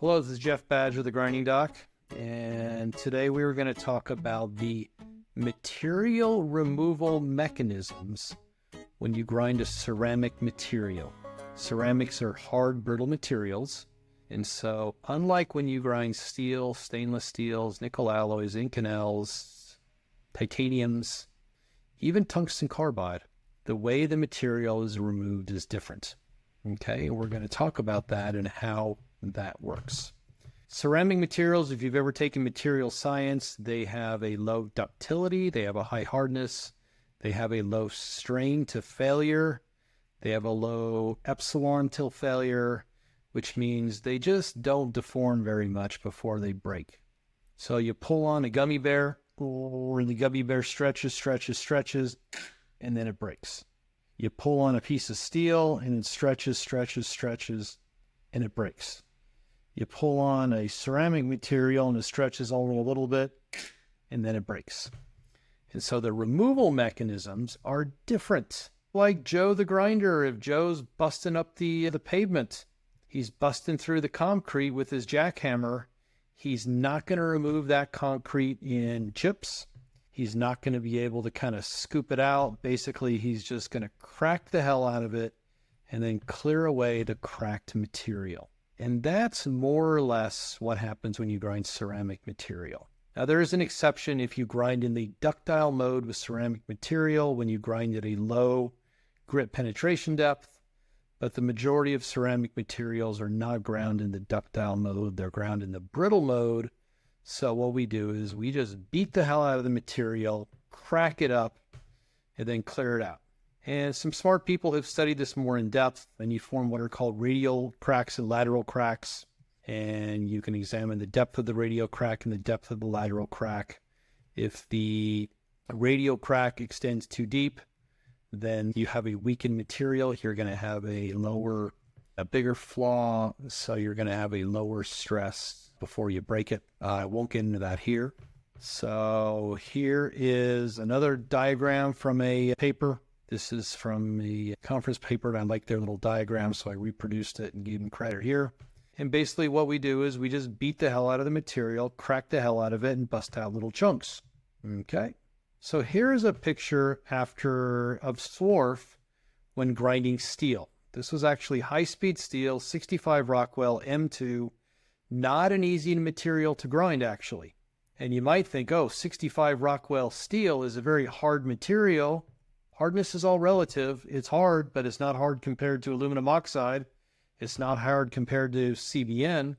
Hello, this is Jeff Badger, the Grinding Doc, and today we were going to talk about the material removal mechanisms when you grind a ceramic material. Ceramics are hard, brittle materials, and so unlike when you grind steel, stainless steels, nickel alloys, Inconels, titaniums, even tungsten carbide, the way the material is removed is different. Okay, and we're going to talk about that and how that works. Ceramic materials, if you've ever taken material science, they have a low ductility, they have a high hardness, they have a low strain to failure, they have a low epsilon till failure, which means they just don't deform very much before they break. So you pull on a gummy bear, and the gummy bear stretches, and then it breaks. You pull on a piece of steel, and it stretches, and it breaks. You pull on a ceramic material and it stretches only a little bit, and then it breaks. And so the removal mechanisms are different. Like Joe the grinder, if Joe's busting up the pavement, he's busting through the concrete with his jackhammer, he's not going to remove that concrete in chips. He's not going to be able to kind of scoop it out. Basically, he's just going to crack the hell out of it and then clear away the cracked material. And that's more or less what happens when you grind ceramic material. Now, there is an exception if you grind in the ductile mode with ceramic material, when you grind at a low grit penetration depth, but the majority of ceramic materials are not ground in the ductile mode, they're ground in the brittle mode. So what we do is we just beat the hell out of the material, crack it up, and then clear it out. And some smart people have studied this more in depth, and you form what are called radial cracks and lateral cracks. And you can examine the depth of the radial crack and the depth of the lateral crack. If the radial crack extends too deep, then you have a weakened material. You're going to have a bigger flaw, so you're going to have a lower stress before you break it. I won't get into that here. So here is another diagram from a paper. This is from a conference paper, and I like their little diagram, so I reproduced it and gave them credit here. And basically what we do is we just beat the hell out of the material, crack the hell out of it, and bust out little chunks. Okay? So here's a picture of swarf when grinding steel. This was actually high-speed steel, 65 Rockwell M2, not an easy material to grind, actually. And you might think, oh, 65 Rockwell steel is a very hard material. Hardness is all relative. It's hard, but it's not hard compared to aluminum oxide. It's not hard compared to CBN.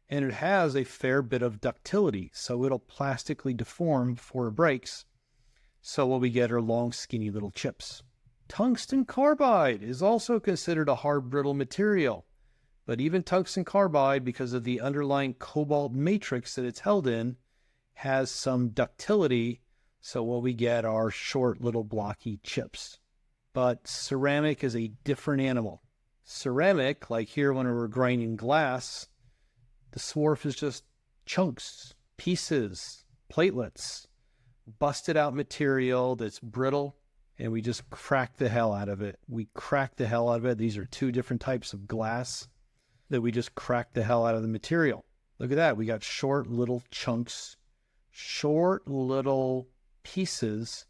And it has a fair bit of ductility, so it'll plastically deform before it breaks. So what we get are long, skinny little chips. Tungsten carbide is also considered a hard, brittle material. But even tungsten carbide, because of the underlying cobalt matrix that it's held in, has some ductility. So what we get are short, little blocky chips. But ceramic is a different animal. Ceramic, like here when we're grinding glass, the swarf is just chunks, pieces, platelets, busted out material that's brittle, and we just crack the hell out of it. We crack the hell out of it. These are two different types of glass that we just crack the hell out of the material. Look at that. We got short little chunks, short little pieces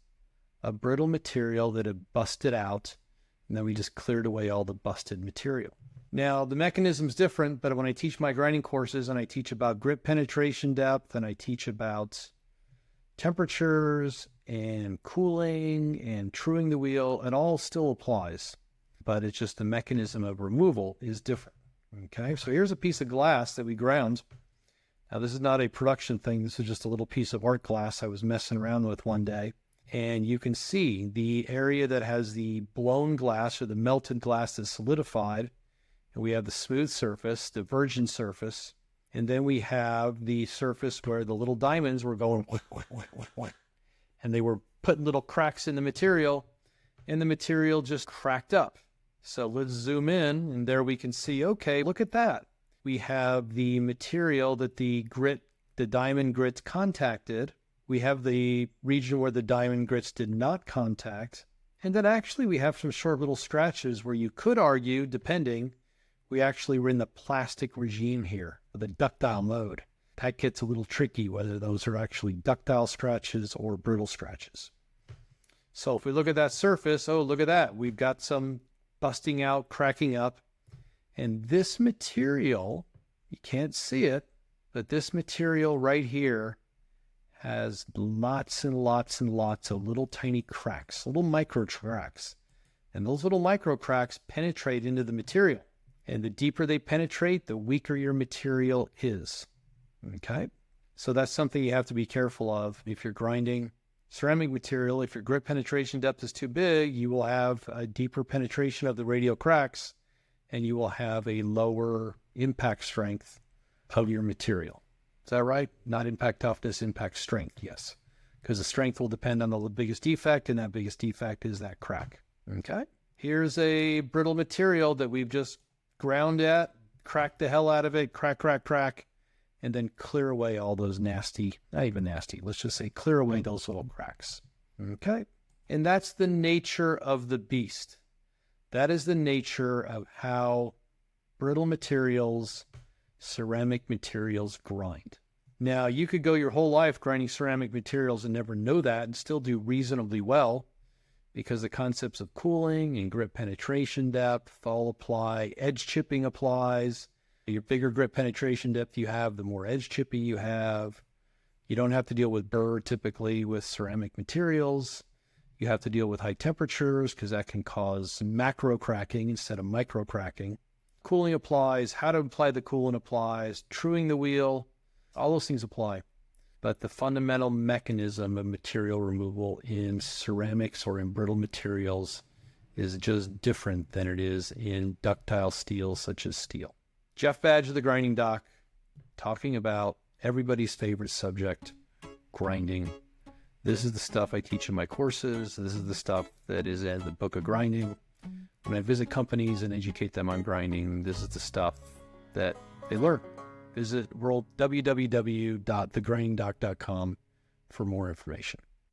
of brittle material that have busted out, and then we just cleared away all the busted material. Now, the mechanism's different, but when I teach my grinding courses and I teach about grit penetration depth and I teach about temperatures and cooling and truing the wheel, it all still applies, but it's just the mechanism of removal is different. Okay, so here's a piece of glass that we ground. Now, this is not a production thing. This is just a little piece of art glass I was messing around with one day. And you can see the area that has the blown glass or the melted glass that's solidified. And we have the smooth surface, the virgin surface. And then we have the surface where the little diamonds were going, and they were putting little cracks in the material, and the material just cracked up. So let's zoom in, and there we can see, okay, look at that. We have the material that the diamond grits contacted. We have the region where the diamond grits did not contact. And then actually we have some short little scratches where you could argue, depending, we actually were in the plastic regime here. the ductile mode. That gets a little tricky, whether those are actually ductile scratches or brittle scratches. So if we look at that surface, oh, look at that. We've got some busting out, cracking up. And this material, you can't see it, but this material right here has lots and lots and lots of little tiny cracks, little micro cracks. And those little micro cracks penetrate into the material. And the deeper they penetrate, the weaker your material is. Okay? So that's something you have to be careful of. If you're grinding ceramic material, if your grit penetration depth is too big, you will have a deeper penetration of the radial cracks, and you will have a lower impact strength of your material. Is that right? Not impact toughness, impact strength, yes. Because the strength will depend on the biggest defect, and that biggest defect is that crack. Okay? Here's a brittle material that we've just ground at, cracked the hell out of it, crack, crack, crack, and then clear away all those nasty, not even nasty, let's just say clear away those little cracks. Okay? And that's the nature of the beast. That is the nature of how brittle materials, ceramic materials grind. Now, you could go your whole life grinding ceramic materials and never know that and still do reasonably well, because the concepts of cooling and grit penetration depth all apply. Edge chipping applies. Your bigger grit penetration depth you have, the more edge chipping you have. You don't have to deal with burr typically with ceramic materials. You have to deal with high temperatures because that can cause macro cracking instead of micro cracking. Cooling applies. How to apply the coolant applies. Truing the wheel, all those things apply. But the fundamental mechanism of material removal in ceramics or in brittle materials is just different than it is in ductile steel such as steel. Jeff Badge of the Grinding Dock, talking about everybody's favorite subject, grinding. This is the stuff I teach in my courses. This is the stuff that is in the book of grinding. When I visit companies and educate them on grinding, this is the stuff that they learn. Visit www.thegrindingdock.com for more information.